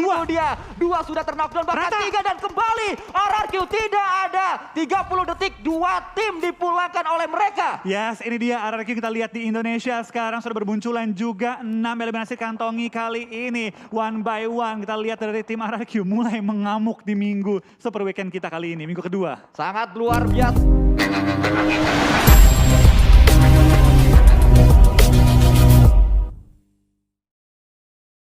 itu dia. 2 sudah terknockdown, bahkan 3 dan kembali. RRQ tidak ada. 30 detik, 2 tim dipulangkan oleh mereka. Yes, ini dia RRQ kita lihat di Indonesia sekarang sudah bermunculan juga 6 eliminasi kantongi kali ini. One by one kita lihat dari tim RRQ mulai mengamuk di minggu Super Weekend kita kali ini, minggu kedua. Sangat luar biasa.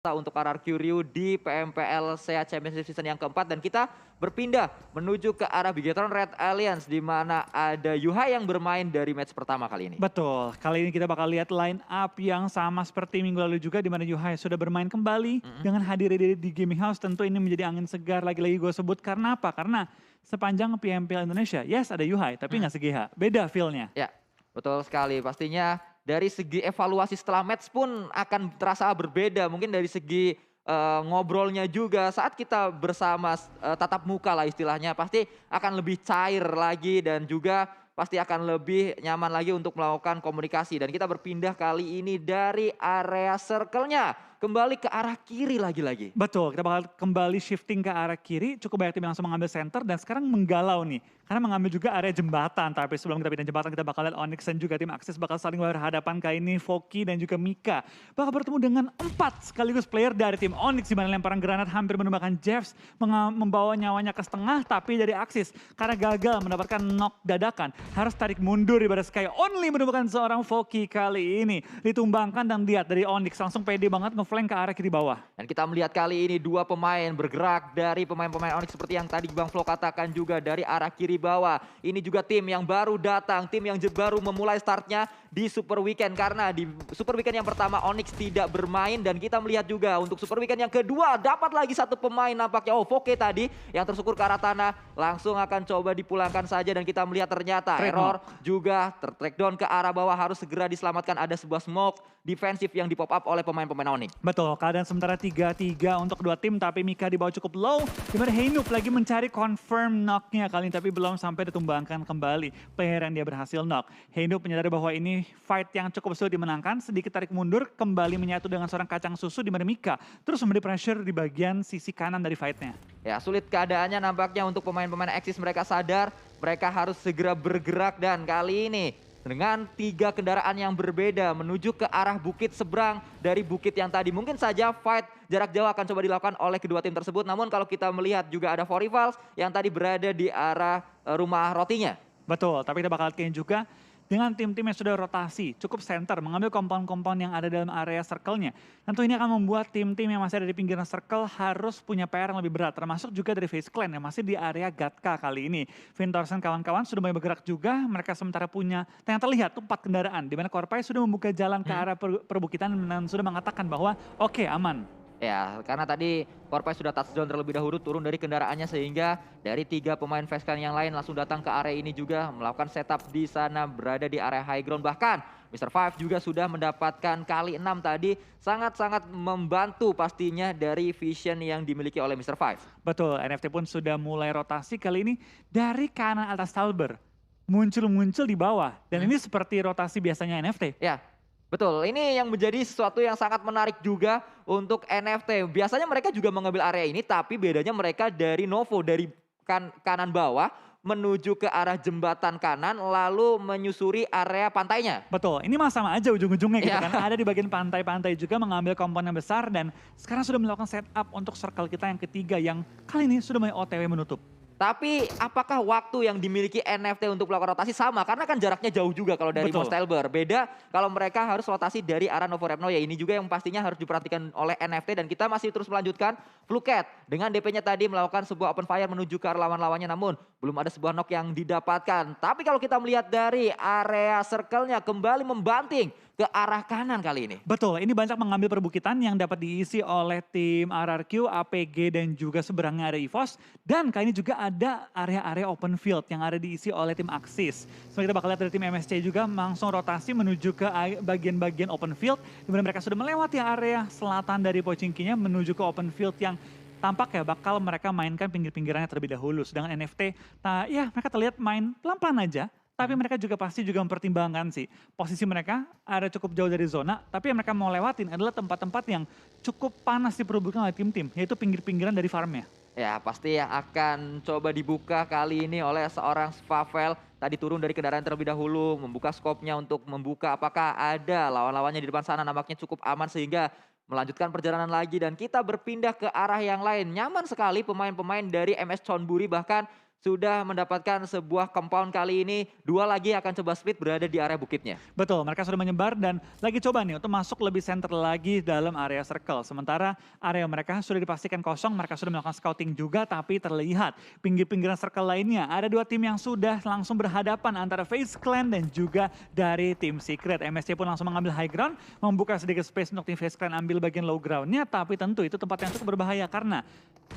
Untuk RRQ Rio di PMPL SEA Championship Season yang keempat, dan kita berpindah menuju ke arah Bigetron Red Alliance di mana ada Yuhai yang bermain dari match pertama kali ini. Betul, kali ini kita bakal lihat line up yang sama seperti minggu lalu juga di mana Yuhai sudah bermain kembali dengan hadir di Gaming House. Tentu ini menjadi angin segar lagi-lagi gue sebut karena apa? Karena sepanjang PMPL Indonesia, yes ada Yuhai tapi nggak se-GH, beda feel-nya. Ya, betul sekali. Pastinya dari segi evaluasi setelah match pun akan terasa berbeda. Mungkin dari segi ngobrolnya juga saat kita bersama tatap muka lah istilahnya. Pasti akan lebih cair lagi dan juga pasti akan lebih nyaman lagi untuk melakukan komunikasi. Dan kita berpindah kali ini dari area circle-nya kembali ke arah kiri lagi-lagi. Betul, kita bakal kembali shifting ke arah kiri. Cukup banyak tim yang langsung mengambil center dan sekarang menggalau nih. Karena mengambil juga area jembatan, tapi sebelum kita pindah jembatan kita bakal lihat Onyx dan juga tim Axis bakal saling berhadapan kali ini. Foki dan juga Mika bakal bertemu dengan 4 sekaligus player dari tim Onyx, di mana lemparan granat hampir menumbangkan Jeffs, membawa nyawanya ke setengah, tapi dari Axis karena gagal mendapatkan knock dadakan harus tarik mundur ibarat Sky Only menumbangkan seorang Foki kali ini. Ditumbangkan dan lihat dari Onyx langsung pede banget ngeflank ke arah kiri bawah. Dan kita melihat kali ini 2 pemain bergerak dari pemain-pemain Onyx seperti yang tadi Bang Flo katakan juga dari arah kiri bawah. Ini juga tim yang baru datang, tim yang baru memulai startnya di Super Weekend. Karena di Super Weekend yang pertama Onyx tidak bermain dan kita melihat juga untuk Super Weekend yang kedua dapat lagi 1 pemain nampaknya. Oh, Foke tadi yang tersukur ke arah tanah langsung akan coba dipulangkan saja dan kita melihat ternyata Error juga tertrackdown ke arah bawah, harus segera diselamatkan. Ada sebuah smoke defensif yang di pop up oleh pemain-pemain Onyx. Betul, keadaan sementara 3-3 untuk kedua tim, tapi Mika di bawah cukup low. Dimana Heinup lagi mencari confirm knock-nya kali ini, tapi belum sampai ditumbangkan kembali player yang dia berhasil knock. Heinup menyadari bahwa ini fight yang cukup sulit dimenangkan, sedikit tarik mundur, kembali menyatu dengan seorang kacang susu di mana Mika terus memberi pressure di bagian sisi kanan dari fight-nya. Ya, sulit keadaannya nampaknya untuk pemain-pemain Axis. Mereka sadar mereka harus segera bergerak dan kali ini dengan 3 kendaraan yang berbeda menuju ke arah bukit seberang dari bukit yang tadi. Mungkin saja fight jarak jauh akan coba dilakukan oleh kedua tim tersebut. Namun kalau kita melihat juga ada 4 rivals yang tadi berada di arah rumah rotinya. Betul, tapi kita bakal lihat juga dengan tim-tim yang sudah rotasi, cukup center, mengambil kompon-kompon yang ada dalam area circle-nya. Tentu ini akan membuat tim-tim yang masih ada di pinggiran circle harus punya PR yang lebih berat, termasuk juga dari FaZe Clan yang masih di area Gatka kali ini. Vintorsen kawan-kawan sudah mulai bergerak juga, mereka sementara punya, yang terlihat tuh 4 kendaraan, di mana Korpai sudah membuka jalan ke arah perbukitan dan sudah mengatakan bahwa oke, aman. Ya, karena tadi Korpai sudah touchdown terlebih dahulu, turun dari kendaraannya sehingga dari 3 pemain FaZe Clan yang lain langsung datang ke area ini juga melakukan setup di sana, berada di area high ground. Bahkan Mr. Five juga sudah mendapatkan kali 6 tadi, sangat-sangat membantu pastinya dari vision yang dimiliki oleh Mr. Five. Betul, NFT pun sudah mulai rotasi kali ini dari kanan atas Talber, muncul-muncul di bawah, dan ini seperti rotasi biasanya NFT. Ya. Betul, ini yang menjadi sesuatu yang sangat menarik juga untuk NFT. Biasanya mereka juga mengambil area ini, tapi bedanya mereka dari Novo, dari kanan bawah menuju ke arah jembatan kanan, lalu menyusuri area pantainya. Betul, ini mah sama aja ujung-ujungnya gitu kan. Ada di bagian pantai-pantai juga mengambil komponen besar dan sekarang sudah melakukan setup untuk circle kita yang ketiga yang kali ini sudah mulai OTW menutup. Tapi apakah waktu yang dimiliki NFT untuk melakukan rotasi sama? Karena kan jaraknya jauh juga kalau dari Mostelber. Beda kalau mereka harus rotasi dari arah Novo Repno. Ya ini juga yang pastinya harus diperhatikan oleh NFT. Dan kita masih terus melanjutkan Fluket dengan DP-nya tadi melakukan sebuah open fire menuju ke arah lawan-lawannya. Namun belum ada sebuah knock yang didapatkan. Tapi kalau kita melihat dari area circle-nya kembali membanting ke arah kanan kali ini. Betul, ini banyak mengambil perbukitan yang dapat diisi oleh tim RRQ, APG dan juga seberangnya ada EVOS. Dan kali ini juga ada area-area open field yang ada diisi oleh tim Axis. Selanjutnya kita bakal lihat dari tim MSC juga langsung rotasi menuju ke bagian-bagian open field. Di mana mereka sudah melewati area selatan dari Pochinkinya menuju ke open field yang tampak ya bakal mereka mainkan pinggir-pinggirannya terlebih dahulu. Sedangkan NFT, nah ya mereka terlihat main pelan-pelan aja. Tapi mereka juga pasti juga mempertimbangkan sih. Posisi mereka ada cukup jauh dari zona, tapi yang mereka mau lewatin adalah tempat-tempat yang cukup panas diperebutkan oleh tim-tim, yaitu pinggir-pinggiran dari farmnya. Ya, pasti yang akan coba dibuka kali ini oleh seorang Spavel. Tadi turun dari kendaraan terlebih dahulu, membuka skopnya untuk membuka apakah ada lawan-lawannya di depan sana, nampaknya cukup aman sehingga melanjutkan perjalanan lagi dan kita berpindah ke arah yang lain. Nyaman sekali pemain-pemain dari MS Chonburi bahkan sudah mendapatkan sebuah compound kali ini. Dua lagi akan coba split berada di area bukitnya. Betul, mereka sudah menyebar dan lagi coba nih untuk masuk lebih center lagi dalam area circle. Sementara area mereka sudah dipastikan kosong, mereka sudah melakukan scouting juga, tapi terlihat pinggir-pinggiran circle lainnya. Ada dua tim yang sudah langsung berhadapan antara FaZe Clan dan juga dari tim Secret. MSC pun langsung mengambil high ground, membuka sedikit space untuk tim FaZe Clan ambil bagian low groundnya, tapi tentu itu tempat yang cukup berbahaya karena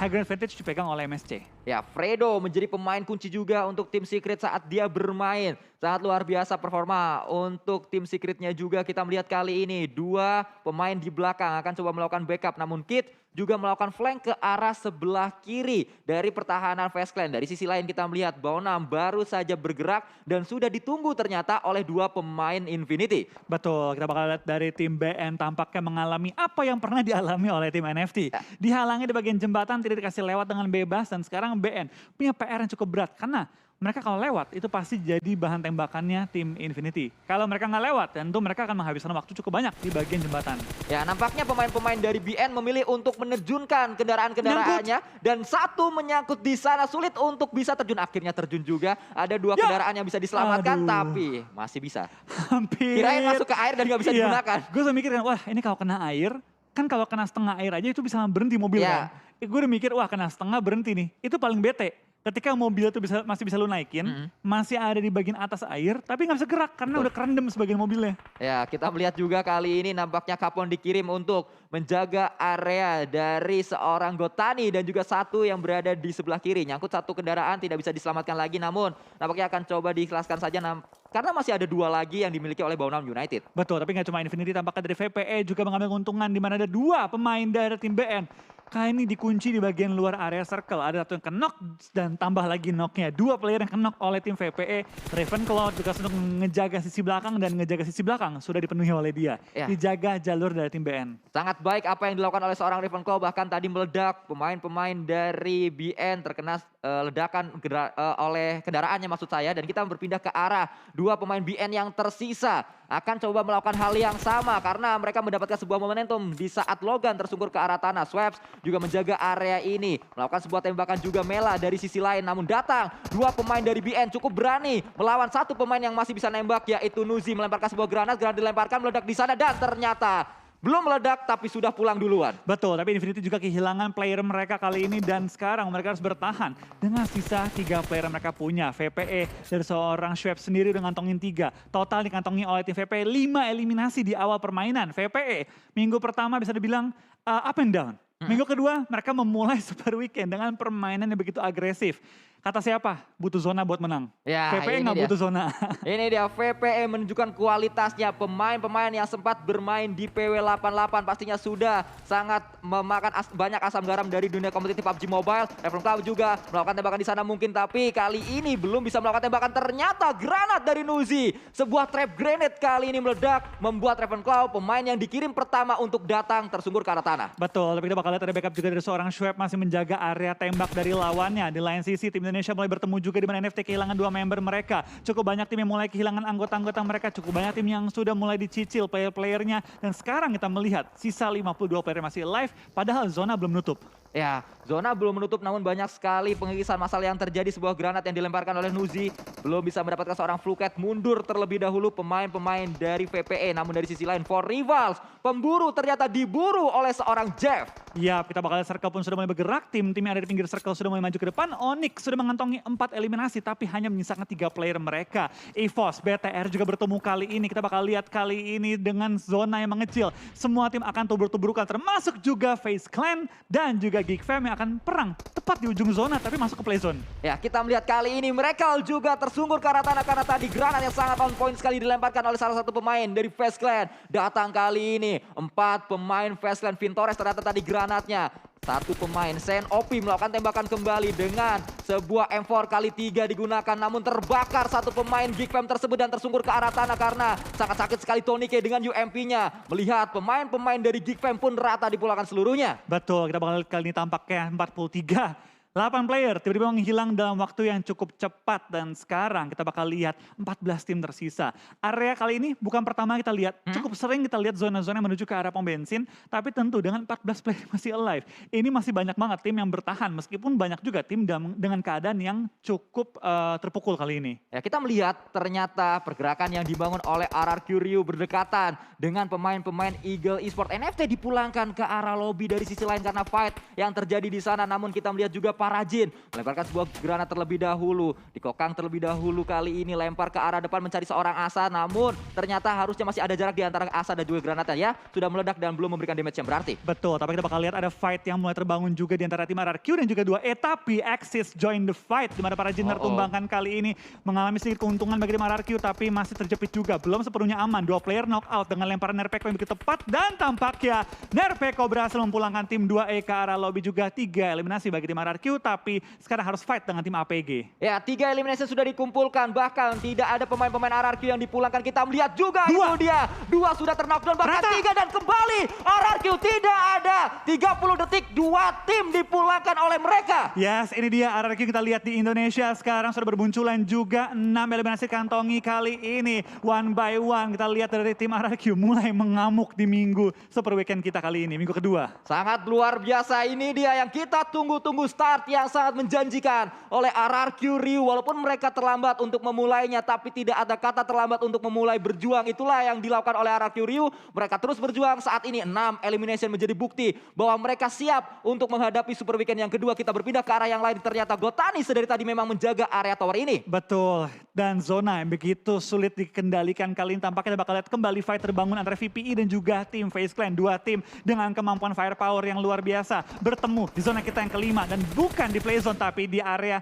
high ground advantage dipegang oleh MSC. Ya, Fredo menjadi pemain kunci juga untuk tim Secret saat dia bermain. Sangat luar biasa performa untuk tim Secretnya juga. Kita melihat kali ini dua pemain di belakang akan coba melakukan backup. Namun Kid juga melakukan flank ke arah sebelah kiri dari pertahanan FaZe Clan. Dari sisi lain kita melihat Baonam baru saja bergerak dan sudah ditunggu ternyata oleh dua pemain Infinity. Betul, kita bakal lihat dari tim BN tampaknya mengalami apa yang pernah dialami oleh tim NFT. Ya. Dihalangi di bagian jembatan, tidak dikasih lewat dengan bebas dan sekarang BN punya PR yang cukup berat karena mereka kalau lewat itu pasti jadi bahan tembakannya tim Infinity. Kalau mereka nggak lewat tentu mereka akan menghabiskan waktu cukup banyak di bagian jembatan. Ya, nampaknya pemain-pemain dari BN memilih untuk menerjunkan kendaraan-kendaraannya dan satu menyangkut di sana, sulit untuk bisa terjun. Akhirnya terjun juga. Ada dua kendaraan yang bisa diselamatkan, Aduh. tapi masih bisa. Hampir. Kirain masuk ke air dan nggak bisa digunakan. Gue udah mikir kan, wah ini kalau kena air, kan kalau kena setengah air aja itu bisa berhenti mobil Ya. kan. Gue udah mikir, wah kena setengah berhenti nih. Itu paling bete. Ketika mobil itu masih bisa lu naikin, masih ada di bagian atas air, tapi nggak bisa gerak karena Betul. udah kerendam sebagian mobilnya. Ya, kita melihat juga kali ini nampaknya Kapon dikirim untuk menjaga area dari seorang Gotani dan juga satu yang berada di sebelah kiri. Nyangkut satu kendaraan tidak bisa diselamatkan lagi, namun nampaknya akan coba diikhlaskan saja karena masih ada dua lagi yang dimiliki oleh Baonam United. Betul, tapi nggak cuma Infinity, tampaknya dari VPE juga mengambil keuntungan di mana ada dua pemain dari tim BN. Kali ini dikunci di bagian luar area circle. Ada satu yang kenok dan tambah lagi knocknya. Dua player yang kenok oleh tim VPE. Ravenclaw juga untuk ngejaga sisi belakang dan ngejaga sisi belakang sudah dipenuhi oleh dia. Ya. Dijaga jalur dari tim BN. Sangat baik apa yang dilakukan oleh seorang Ravenclaw, bahkan tadi meledak pemain-pemain dari BN terkena ledakan oleh kendaraannya maksud saya, dan kita berpindah ke arah dua pemain BN yang tersisa akan coba melakukan hal yang sama karena mereka mendapatkan sebuah momentum di saat Logan tersungkur ke arah tanah. Swaps juga menjaga area ini, melakukan sebuah tembakan juga Mela dari sisi lain, namun datang dua pemain dari BN cukup berani melawan satu pemain yang masih bisa nembak, yaitu Nuzi melemparkan sebuah granat dilemparkan meledak di sana dan ternyata belum meledak tapi sudah pulang duluan. Betul, tapi Infinity juga kehilangan player mereka kali ini dan sekarang mereka harus bertahan dengan sisa 3 player mereka punya. VPE dari seorang Schwab sendiri udah ngantongin 3. Total dikantongi oleh tim VPE 5 eliminasi di awal permainan. VPE minggu pertama bisa dibilang up and down. Minggu kedua mereka memulai Super Weekend dengan permainan yang begitu agresif. Kata siapa? Butuh zona buat menang. Ya, VPE ini nggak dia. butuh zona. Ini dia VPE menunjukkan kualitasnya. Pemain-pemain yang sempat bermain di PW88 pastinya sudah sangat memakan banyak asam garam dari dunia kompetitif PUBG Mobile. Ravenclaw juga melakukan tembakan di sana mungkin, tapi kali ini belum bisa melakukan tembakan. Ternyata granat dari Nuzi, sebuah trap grenade kali ini meledak, membuat Ravenclaw pemain yang dikirim pertama untuk datang tersungkur ke arah tanah. Betul, tapi kita bakal lihat ada backup juga dari seorang Schwab masih menjaga area tembak dari lawannya. Di lain sisi tim Indonesia mulai bertemu juga di mana NFT kehilangan 2 member mereka. Cukup banyak tim yang mulai kehilangan anggota-anggota mereka. Cukup banyak tim yang sudah mulai dicicil player-playernya. Dan sekarang kita melihat sisa 52 player masih live padahal zona belum nutup. Ya, zona belum menutup namun banyak sekali pengikisan massal yang terjadi. Sebuah granat yang dilemparkan oleh Nuzi. Belum bisa mendapatkan seorang Fluket. Mundur terlebih dahulu pemain-pemain dari VPE. Namun dari sisi lain, For Rivals, pemburu ternyata diburu oleh seorang Jeff. Ya, kita bakal lihat circle pun sudah mulai bergerak. Tim-tim yang ada di pinggir circle sudah mulai maju ke depan. Onyx sudah mengantongi 4 eliminasi tapi hanya menyisakan 3 player mereka. EVOS, BTR juga bertemu kali ini. Kita bakal lihat kali ini dengan zona yang mengecil. Semua tim akan tubur-tuburkan termasuk juga FaZe Clan dan juga Geek Fam yang akan perang tepat di ujung zona tapi masuk ke play zone. Ya, kita melihat kali ini mereka juga tersungkur ke arah tanah karena tadi granat yang sangat on point sekali dilemparkan oleh salah satu pemain dari FaZe Clan. Datang kali ini 4 pemain FaZe Clan. Vintores ternyata tadi granatnya Satu pemain Sen OP melakukan tembakan kembali dengan sebuah M4 kali 3 digunakan, namun terbakar satu pemain Geek Fam tersebut dan tersungkur ke arah tanah karena sangat sakit sekali Tonike dengan UMP-nya. Melihat pemain-pemain dari Geek Fam pun rata dipulangkan seluruhnya. Betul, kita bakal lihat kali ini tampaknya 43. 8 player tiba-tiba menghilang dalam waktu yang cukup cepat dan sekarang kita bakal lihat 14 tim tersisa. Area kali ini bukan pertama kita lihat, cukup sering kita lihat zona-zona yang menuju ke arah pom bensin, tapi tentu dengan 14 player masih alive. Ini masih banyak banget tim yang bertahan meskipun banyak juga tim dengan keadaan yang cukup terpukul kali ini. Ya, kita melihat ternyata pergerakan yang dibangun oleh RRQ Ryu berdekatan dengan pemain-pemain Eagle Esport. NFT dipulangkan ke arah lobby dari sisi lain karena fight yang terjadi di sana, namun kita melihat juga Parajin melemparkan sebuah granat terlebih dahulu. Dikokang terlebih dahulu kali ini, lempar ke arah depan mencari seorang Asa, namun ternyata harusnya masih ada jarak di antara Asa dan juga granatnya ya. Sudah meledak dan belum memberikan damage yang berarti. Betul, tapi kita bakal lihat ada fight yang mulai terbangun juga di antara tim RRQ dan juga 2E. Tapi Axis join the fight di mana Parajin tertumbangkan kali ini mengalami sedikit keuntungan bagi tim RRQ tapi masih terjepit juga. Belum sepenuhnya aman, 2 player knockout dengan lemparan Nerpeko yang begitu tepat dan tampaknya Nerpeko berhasil memulangkan tim 2E ke arah lobby juga. 3 eliminasi bagi tim RRQ. Tapi sekarang harus fight dengan tim APG. Ya, 3 eliminasi sudah dikumpulkan, bahkan tidak ada pemain-pemain RRQ yang dipulangkan. Kita melihat juga itu dia, 2 sudah terknockdown, bahkan 3 dan kembali RRQ tidak ada. 30 detik 2 tim dipulangkan oleh mereka. Yes, ini dia RRQ kita lihat di Indonesia sekarang sudah bermunculan juga 6 eliminasi kantongi kali ini. One by one kita lihat dari tim RRQ mulai mengamuk di minggu Super Weekend kita kali ini, minggu kedua. Sangat luar biasa, ini dia yang kita tunggu-tunggu, start yang sangat menjanjikan oleh RRQ Ryu. Walaupun mereka terlambat untuk memulainya, tapi tidak ada kata terlambat untuk memulai berjuang. Itulah yang dilakukan oleh RRQ Ryu. Mereka terus berjuang, saat ini 6 elimination menjadi bukti bahwa mereka siap untuk menghadapi Super Weekend yang kedua. Kita berpindah ke arah yang lain, ternyata Gotani sedari tadi memang menjaga area tower ini. Betul, dan zona yang begitu sulit dikendalikan kali ini tampaknya kita bakal lihat kembali fight terbangun antara VPI dan juga tim FaZe Clan. 2 tim dengan kemampuan firepower yang luar biasa bertemu di zona kita yang kelima dan bukan di play zone tapi di area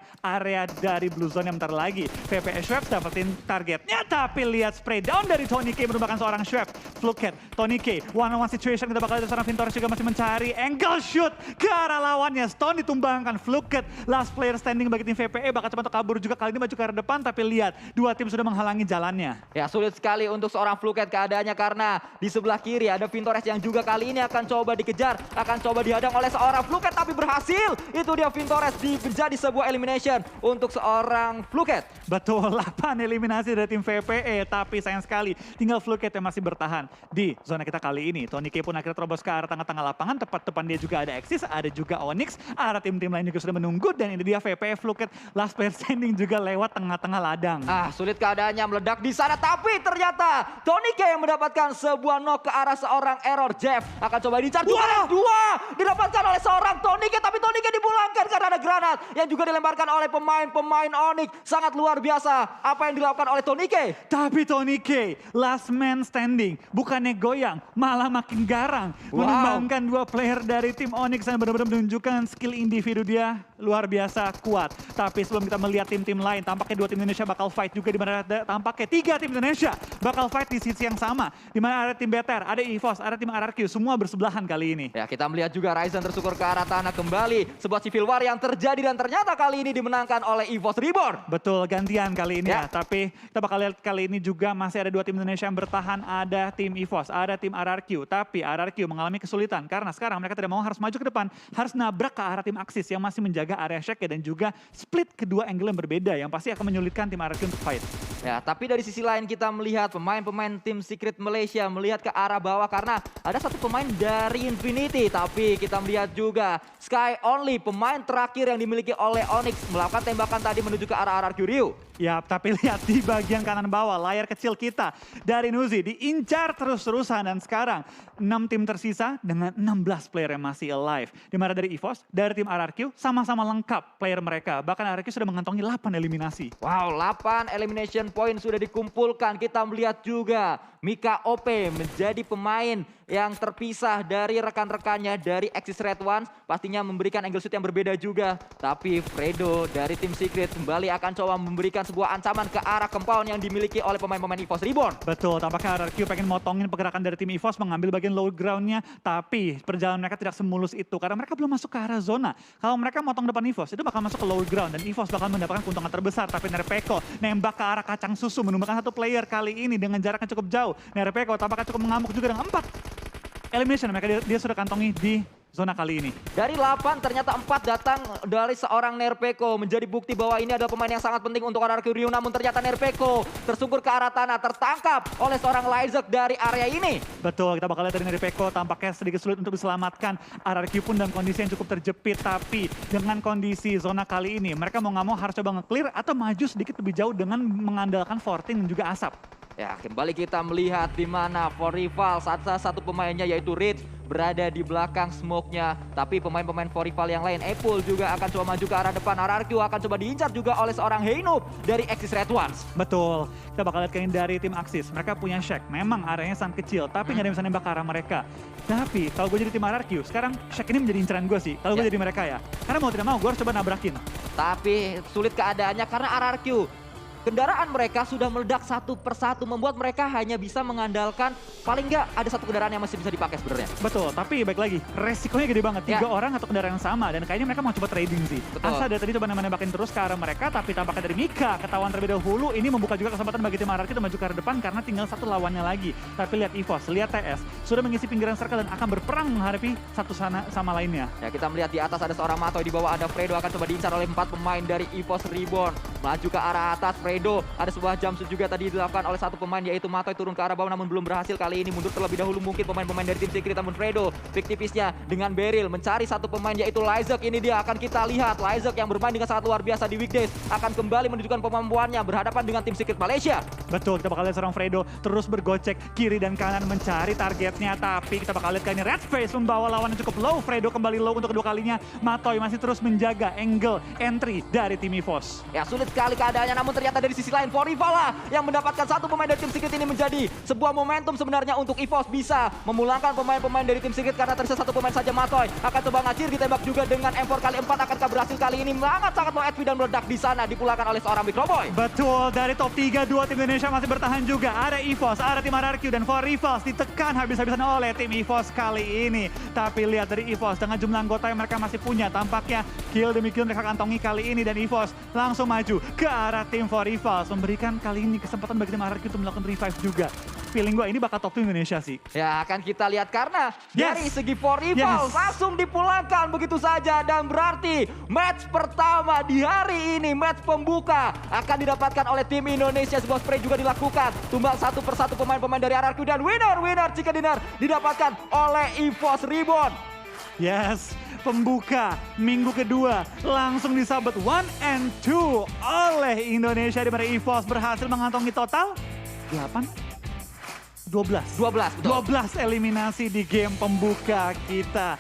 dari blue zone yang bentar lagi. VPS Schweppes dapetin targetnya tapi lihat spray down dari Tonike merupakan seorang Schweppes. Fluket, Tonike, one-on-one situation kita bakal lihat seorang Vintoris juga masih mencari angle shoot ke arah lawannya. Stone ditumbangkan, Fluket last player standing bagi tim VPE bakal cepat kabur juga kali ini maju ke arah depan tapi lihat 2 tim sudah menghalangi jalannya. Ya, sulit sekali untuk seorang Fluket keadaannya karena di sebelah kiri ada Vintoris yang juga kali ini akan coba dikejar, akan coba dihadang oleh seorang Fluket tapi berhasil. Itu dia Vintoris menjadi sebuah elimination untuk seorang Fluket. Betul, 8 eliminasi dari tim VPE tapi sayang sekali tinggal Fluket yang masih bertahan di zona kita kali ini. Tonike pun akhirnya terobos ke arah tengah-tengah lapangan, tepat depan dia juga ada Axis, ada juga Onyx, arah tim-tim lain juga sudah menunggu dan ini dia VPE Fluket last player standing juga lewat tengah-tengah ladang. Sulit keadaannya meledak di sana tapi ternyata Tonike yang mendapatkan sebuah knock ke arah seorang Error. Jeff akan coba di-charge juga dan 2 didapatkan oleh seorang Tonike tapi Tonike dipulangkan karena ada granat yang juga dilemparkan oleh pemain Onyx. Sangat luar biasa apa yang dilakukan oleh Tonike. Tapi Tonike last man standing, bukannya goyang malah makin garang. Menumbangkan 2 player dari tim Onyx yang benar-benar menunjukkan skill individu dia luar biasa kuat. Tapi sebelum kita melihat tim-tim lain, tampaknya 2 tim Indonesia bakal fight juga di mana tampaknya 3 tim Indonesia bakal fight di sisi yang sama. Di mana ada tim BTR, ada EVOS, ada tim RRQ, semua bersebelahan kali ini. Ya, kita melihat juga Ryzen tersukur ke arah tanah kembali. Sebuah civil war yang terjadi dan ternyata kali ini dimenangkan oleh EVOS Reborn. Betul, gantian kali ini ya. Tapi kita bakal lihat kali ini juga masih ada 2 tim Indonesia yang bertahan. Ada tim EVOS, ada tim RRQ. Tapi RRQ mengalami kesulitan karena sekarang mereka tidak mau harus maju ke depan. Harus nabrak ke arah tim Axis yang masih menjaga area shake dan juga split kedua angle yang berbeda yang pasti akan menyulitkan tim RRQ untuk fight. Ya, tapi dari sisi lain kita melihat pemain-pemain tim Secret Malaysia melihat ke arah bawah karena ada satu pemain dari Infinity. Tapi kita melihat juga Sky Only, pemain terakhir yang dimiliki oleh Onyx, melakukan tembakan tadi menuju ke arah RRQ Ryu. Ya, tapi lihat di bagian kanan bawah layar kecil kita dari Nuzi diincar terus-terusan dan sekarang 6 tim tersisa dengan 16 player yang masih alive. Di mana dari EVOS, dari tim RRQ sama-sama lengkap player mereka. Bahkan RRQ sudah mengantongi 8 eliminasi. Wow, 8 elimination point sudah dikumpulkan. Kita melihat juga Mika OP menjadi pemain yang terpisah dari rekan-rekannya dari Axis Red Ones. Pastinya memberikan angle shoot yang berbeda juga. Tapi Fredo dari tim Secret kembali akan coba memberikan sebuah ancaman ke arah compound yang dimiliki oleh pemain-pemain EVOS Reborn. Betul, tampaknya RRQ pengen motongin pergerakan dari tim EVOS, mengambil bagian low groundnya, tapi perjalanan mereka tidak semulus itu karena mereka belum masuk ke arah zona. Kalau mereka motong depan EVOS, itu bakal masuk ke low ground dan EVOS bakal mendapatkan keuntungan terbesar. Tapi Nerpeko nembak ke arah kacang susu, menumbangkan satu player kali ini dengan jarak yang cukup jauh. Nerpeko tampaknya cukup mengamuk juga dengan 4 elimination mereka dia sudah kantongi di zona kali ini. Dari 8 ternyata 4 datang dari seorang Nerpeko, menjadi bukti bahwa ini adalah pemain yang sangat penting untuk RRQ Rio. Namun ternyata Nerpeko tersungkur ke arah tanah, tertangkap oleh seorang Lyzek dari area ini. Betul, kita bakal lihat dari Nerpeko tampaknya sedikit sulit untuk diselamatkan. RRQ pun dalam kondisi yang cukup terjepit, tapi dengan kondisi zona kali ini mereka mau nggak mau harus coba nge-clear atau maju sedikit lebih jauh dengan mengandalkan 14 dan juga asap. Ya, kembali kita melihat di mana For Rival salah satu pemainnya yaitu Rich berada di belakang smoke-nya. Tapi pemain-pemain For Rival yang lain, Apple juga akan coba maju ke arah depan. RRQ akan coba diincar juga oleh seorang Heinup dari Axis Red Ones. Betul, kita bakal lihat kayaknya dari tim Axis. Mereka punya Shack, memang areanya sangat kecil, tapi nggak ada yang bisa nembak ke arah mereka. Tapi kalau gue jadi tim RRQ, sekarang Shack ini menjadi incaran gue sih, kalau gue jadi mereka ya. Karena mau tidak mau gue harus coba nabrakin. Tapi sulit keadaannya karena RRQ kendaraan mereka sudah meledak satu persatu, membuat mereka hanya bisa mengandalkan paling nggak ada satu kendaraan yang masih bisa dipakai sebenarnya. Betul, tapi baik lagi, resikonya gede banget. 3 orang atau kendaraan yang sama, dan kayaknya mereka mau coba trading sih. Betul. Asa dari tadi coba nembakin terus ke arah mereka, tapi tampaknya dari Mika ketahuan terlebih dahulu. Ini membuka juga kesempatan bagi tim RRQ untuk maju ke arah depan karena tinggal satu lawannya lagi. Tapi lihat EVOS, lihat TS, sudah mengisi pinggiran circle dan akan berperang menghadapi satu sama lainnya. Ya, kita melihat di atas ada seorang Matoy, di bawah ada Fredo, akan coba diincar oleh 4 pemain dari EVOS Reborn. Maju ke arah atas Fredo, ada sebuah jumpsuit juga tadi dilakukan oleh satu pemain yaitu Matoy, turun ke arah bawah namun belum berhasil. Kali ini mundur terlebih dahulu mungkin pemain-pemain dari tim Secret, namun Fredo fiktifisnya dengan Beryl mencari satu pemain yaitu Lyzek. Ini dia akan kita lihat Lyzek yang bermain dengan sangat luar biasa di weekdays akan kembali menunjukkan kemampuannya berhadapan dengan tim Secret Malaysia. Betul, kita bakal lihat seorang Fredo terus bergocek kiri dan kanan mencari targetnya, tapi kita bakal lihat kali ini Red Face membawa lawan yang cukup low. Fredo kembali low untuk kedua kalinya. Matoy masih terus menjaga angle entry dari tim EVOS. Ya, sulit sekali keadaannya, namun ternyata dari sisi lain For Rival lah yang mendapatkan satu pemain dari tim Secret. Ini menjadi sebuah momentum sebenarnya untuk EVOS bisa memulangkan pemain-pemain dari tim Secret karena tersisa satu pemain saja. Matoy akan coba ngacir, ditembak juga dengan M4 kali 4. Akankah berhasil kali ini? Sangat low HP dan meledak di sana, dipulangkan oleh seorang Microboy. Betul, dari top 3, 2 tim Indonesia masih bertahan juga. Ada EVOS, ada tim RRQ, dan For Rivals ditekan habis-habisan oleh tim EVOS kali ini. Tapi lihat dari EVOS, dengan jumlah anggota yang mereka masih punya, tampaknya kill demi kill mereka kantongi kali ini. Dan EVOS langsung maju ke arah tim For Rivals, memberikan kali ini kesempatan bagi tim RRQ untuk melakukan revive juga. Feeling gue ini bakal top 2 Indonesia sih. Ya, akan kita lihat karena Yes. dari segi For Rivals langsung dipulangkan begitu saja. Dan berarti match pertama di hari ini, match pembuka akan didapatkan oleh tim Indonesia. Sebuah spray juga dilakukan, tumbang satu persatu pemain-pemain dari RRQ, dan winner chicken dinner didapatkan oleh EVOS Reborn. Yes, pembuka minggu kedua langsung disabet 1 and 2 oleh Indonesia, di mana EVOS berhasil mengantongi total 12 eliminasi di game pembuka kita.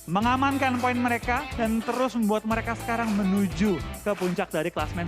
Mengamankan poin mereka dan terus membuat mereka sekarang menuju ke puncak dari klasmen